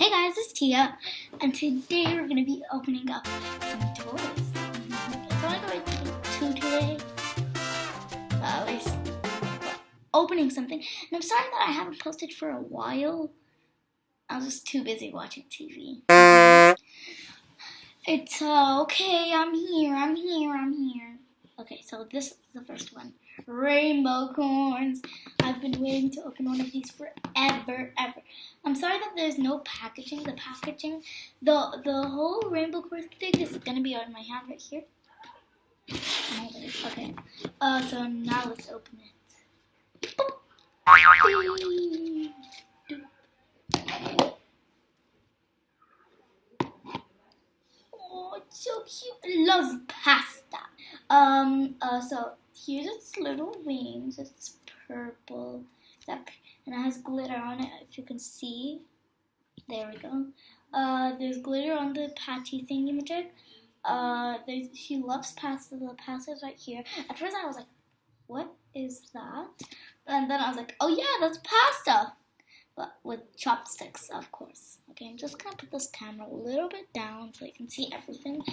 Hey guys, it's Tia, and today we're going to be opening up some toys. So I'm going to do two today. At least opening something. And I'm sorry that I haven't posted for a while. I was just too busy watching TV. It's okay, I'm here. Okay, so this is the first one. Rainbocorns. I've been waiting to open one of these forever. I'm sorry that there's no packaging. The packaging, the whole Rainbocorns thing is gonna be on my hand right here. Okay. So now let's open it. Oh, it's so cute. Love pasta. So here's its little wings. It's purple. And it has glitter on it, if you can see. There we go. There's glitter on the patchy thingy-majig. She loves pasta. The pasta's right here. At first I was like, what is that? And then I was like, oh yeah, that's pasta. But with chopsticks, of course. Okay, I'm just gonna put this camera a little bit down so you can see everything.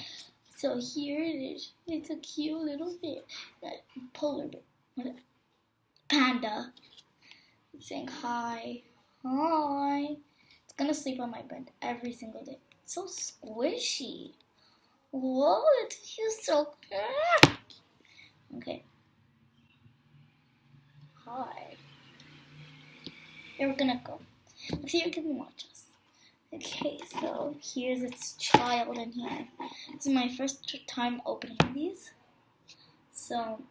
So here it is. It's a cute little bit. Polar bear. Panda. It's saying hi. Hi. It's gonna sleep on my bed every single day. It's so squishy. Whoa, it feels so good. Okay. Hi. Here we're gonna go. Let's see if you can watch us. Okay, so here's its child in here. This is my first time opening these. So,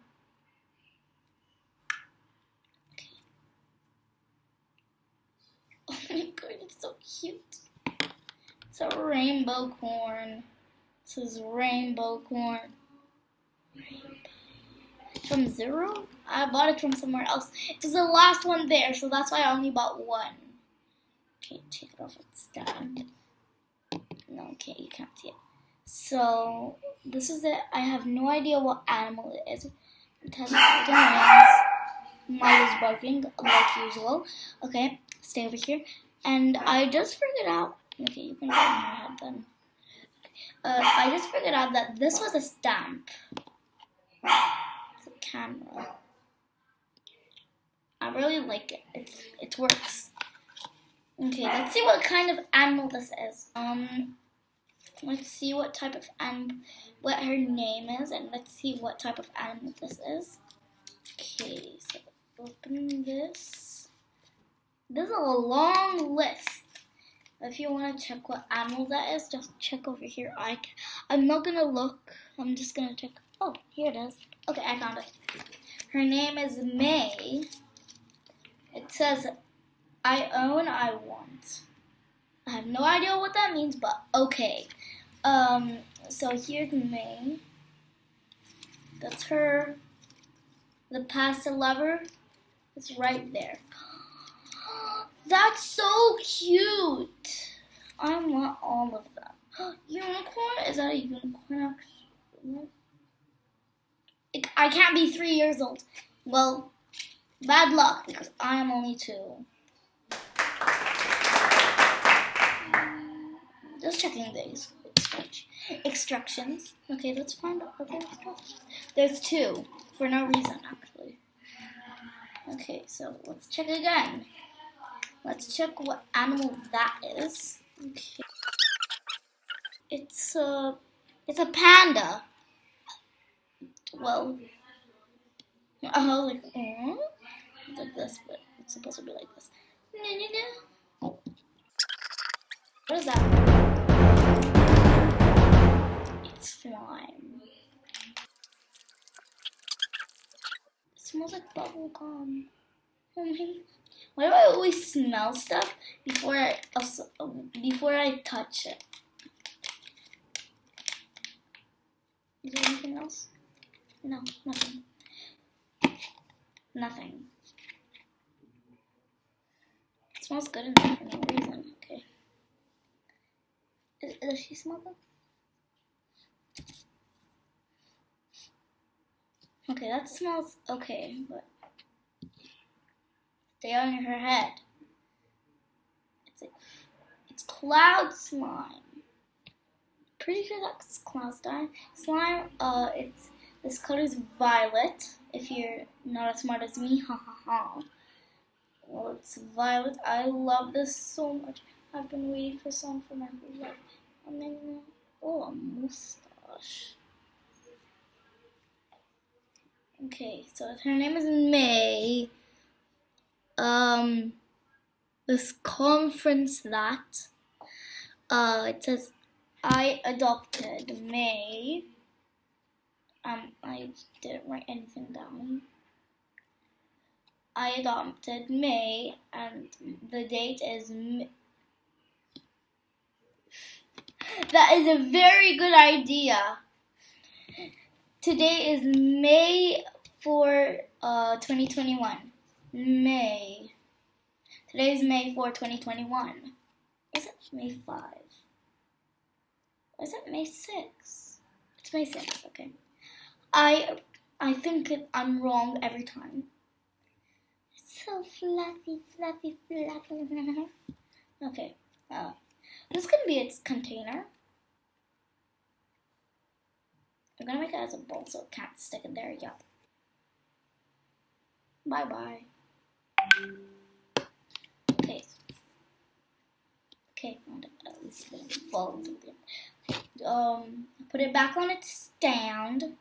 okay. Oh my god, it's so cute. It's a Rainbocorn. This is Rainbocorn. From Zero? I bought it from somewhere else. It was the last one there, so that's why I only bought one. Okay, take it off its stand. No, okay, you can't see it. So, this is it. I have no idea what animal it is. It has wings. Mine is barking, like usual. Okay, stay over here. And I just figured out... Okay, you can get in your head then. I just figured out that this was a stamp. It's a camera. I really like it. It works. Okay, let's see what kind of animal this is. Let's see what type of animal, what her name is, and let's see what type of animal this is. Okay, so open this. This is a long list. If you want to check what animal that is, just check over here. I'm not gonna look. I'm just gonna check. Oh, here it is. Okay, I found it. Her name is May. It says, I own, I want. I have no idea what that means, but okay. So here's May. That's her. The pasta lover is right there. That's so cute. I want all of them. Unicorn? Is that a unicorn? I can't be 3 years old. Well, bad luck because I am only 2. Just checking these instructions. Okay, let's find out other instructions. There's 2 for no reason actually. Okay, so let's check again. Let's check what animal that is. Okay. It's a panda. Well, I was like, it's like this, but it's supposed to be like this. What is that? It's slime. It smells like bubble gum. Why do I always smell stuff before I touch it? Is there anything else? No, nothing. Nothing. It smells good in there for no reason. Okay. Does she smell good? Okay, that smells okay, but stay on her head. It's cloud slime. Pretty sure that's cloud slime. This color is violet. If you're not as smart as me, ha ha ha. Well, it's violet. I love this so much. I've been waiting for some for my whole life. And then, oh, a mustache. Okay, so her name is May. This conference that it says I adopted May. I didn't write anything down. I adopted May, and the date is That is a very good idea. Today is May 4, 2021. May. Today is May 4, 2021. Is it May 5? Or is it May 6? It's May 6, okay. I think I'm wrong every time. It's so fluffy, fluffy, fluffy. Okay, this can be its container. I'm gonna make it as a bowl so it can't stick in there. Yup. Bye bye. Okay. Okay, found it. At least it's falling something. Put it back on its stand.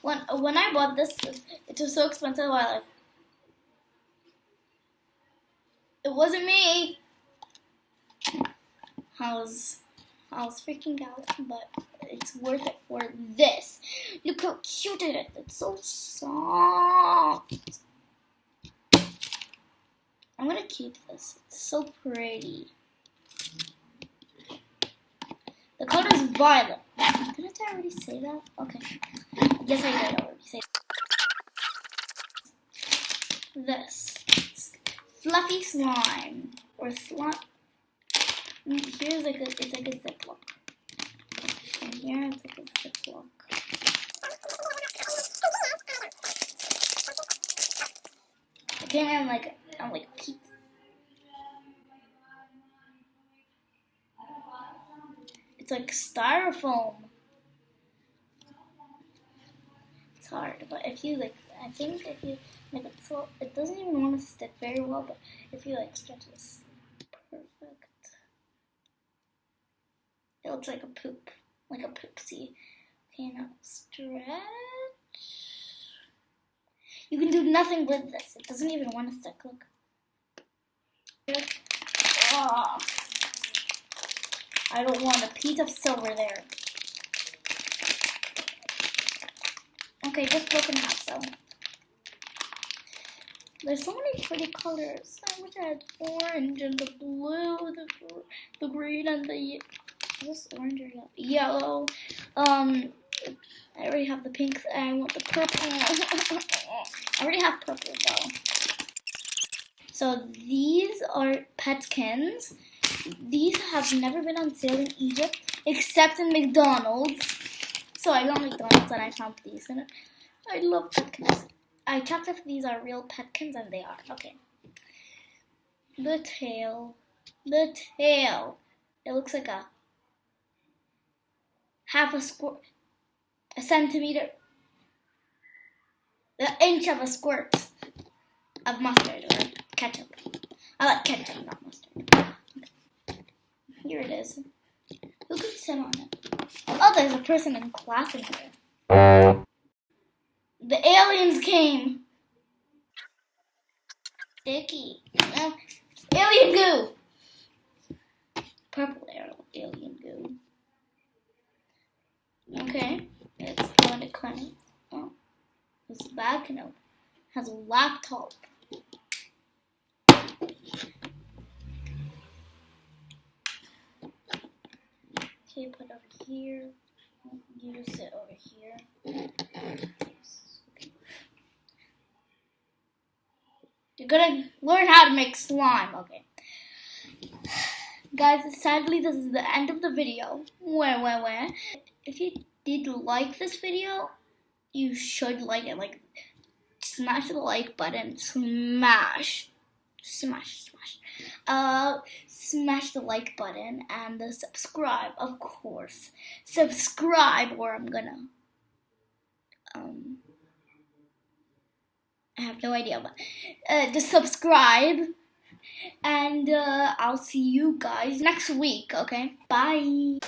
When I bought this, it was so expensive. It wasn't me. I was freaking out, but it's worth it for this. Look how cute it is. It's so soft. I'm gonna keep this. It's so pretty. The color is violet. Didn't I already say that? Okay. Yes, I did already say that. This fluffy slime or slime. Here's it's like a ziploc. And here it's like a ziploc. It came in like pizza. It's like styrofoam. It's hard, but if you I think if you make it so, it doesn't even want to stick very well. But if you stretch this, perfect. It looks like a poop, like a poopsie. Okay, now stretch. You can do nothing with this. It doesn't even want to stick. Look. Oh, I don't want a piece of silver there. Okay, just broken half so. There's so many pretty colors. I wish I had orange and the blue, the green and the this orange or yellow. I already have the pinks and I want the purple. I already have purple though. So these are Petkins. These have never been on sale in Egypt except in McDonald's. So I got McDonald's and I found these. And I love Petkins. I checked if these are real Petkins and they are. Okay. The tail. The tail. It looks like a centimeter. The inch of a squirt of mustard or ketchup. I like ketchup, not mustard. Okay. Here it is. Who could sit on it? Oh, there's a person in class in here. The aliens came. Sticky. Alien goo. Purple alien goo. Okay, let's go into Clemens. Oh, this bag can open. Has a laptop. Okay, put it over here. Use it over here. You're gonna learn how to make slime. Okay. Guys, sadly this is the end of the video. Where? If you did like this video, you should like it. smash the like button. Smash the like button and the subscribe, of course. Subscribe, or I'm gonna I have no idea, but just subscribe, and I'll see you guys next week. Okay, bye.